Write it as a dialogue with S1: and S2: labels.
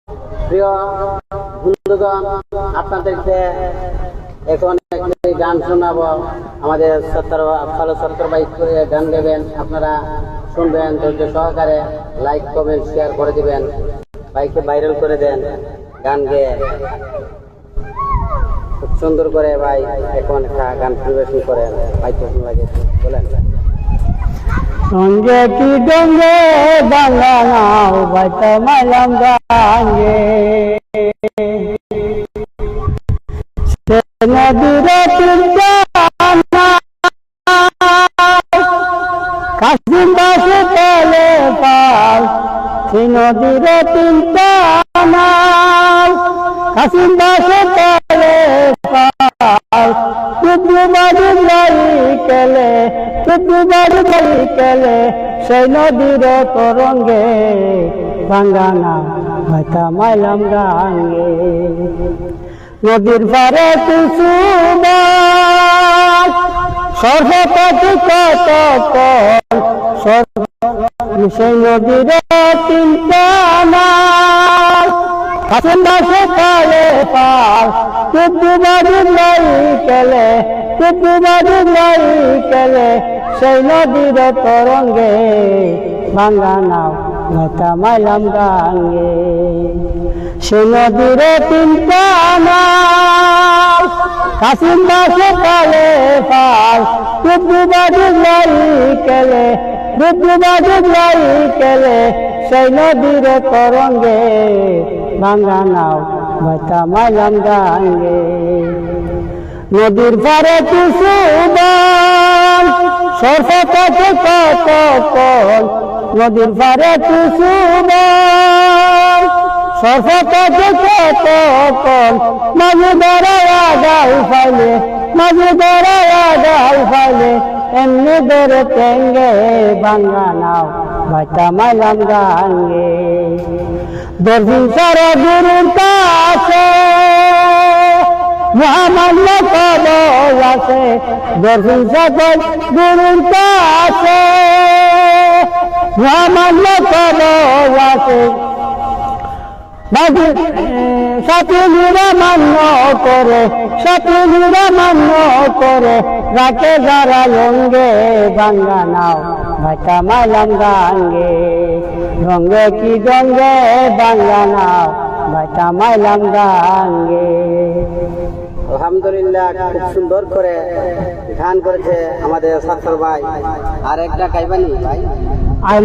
S1: প্রিয় বন্ধুগণ, আপনাদেরকে এখন একটি গান শোনাবো। আমাদের ভালো সত্তর বাইক করে গান দেবেন, আপনারা শুনবেন ধৈর্য সহকারে। লাইক কমেন্ট শেয়ার করে দিবেন, বাইকে ভাইরাল করে দেন। গান গেয়ে খুব সুন্দর করে ভাই এখন একটা গান পরিবেশন করেন। ভাই কেমন লাগে বলেন।
S2: সঙ্গে কি ডঙ্গে বাংলা নাও বাইতে মাইলাম গাঙ্গে নদীরে তিনটা কাশিম বাসে তেলে পাল সে নদীরে তিনটা কাশিম বাসে তেলে পাল বাড়ি বাড়ি কেলে বাড়ি বাড়ি কেলে সেই নদীর তরঙ্গে ভাঙ্গানা ভাইতা মাইলাম গাঙ্গে নদীর পারে কুসুম সর্বপতি কত সেই নদীর তিনটা কাশিম বাসে তালে পাল বাড়ি বাড়ি কেলে বাড়ি বাড়ি কেলে সেই নদীর তরঙ্গে ভাঙ্গা নাও ভাইতা মাইলাম গাঙ্গে সেই নদীর তিনটা কাশিম বাসে তালে পাল বাড়ি বাড়ি কেলে বাড়ি বাড়ি কেলে সেই নদীর তরঙ্গে ভাঙ্গা নাও ভাইতা মাইলাম গাঙ্গে নদীর পারে কুসুম সরস্বতী কত নদীর পারে কুসুম সরস্বতী কত মাঝে ধরা গাল ফাইলে মাঝে ধরা গাল ফাইলে এমনি ধরে তেঙ্গে ভাঙ্গা নাও ভাইতা মাইলাম গাঙ্গে দর্শন সারা গুরুর কাছে মহামান্য খবর আছে দর্শন সকল গুরুর কাছে মহামান্য খবর আছে সাথীরা মান্য করে সাথীরা মান্য করে রাখে যারা রঙ্গে ভাঙ্গা নাও ভাইতা মাইলাম গাঙ্গে রঙ্গে কি গঙ্গে ভাঙ্গা নাও ভাইতা মাইলাম গাঙ্গে।
S1: আলহামদুলিল্লাহ, খুব সুন্দর করে গান করেছে আমাদের ছাত্র ভাই। আর একটা গাইবানি ভাই
S2: আইন